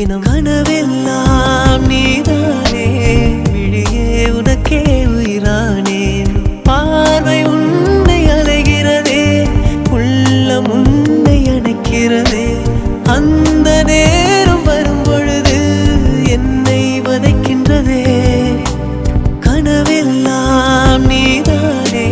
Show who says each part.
Speaker 1: தினம் கனவெல்லாம் நீதானே விழியே உனக்கே உயிரானேன் பார்வை உன்னை அலைகிறதே உள்ளம் உன்னை அணைக்கிறதே அந்த நேரம் வரும் பொழுது என்னை வதைக்கின்றதே கனவெல்லாம் நீதானே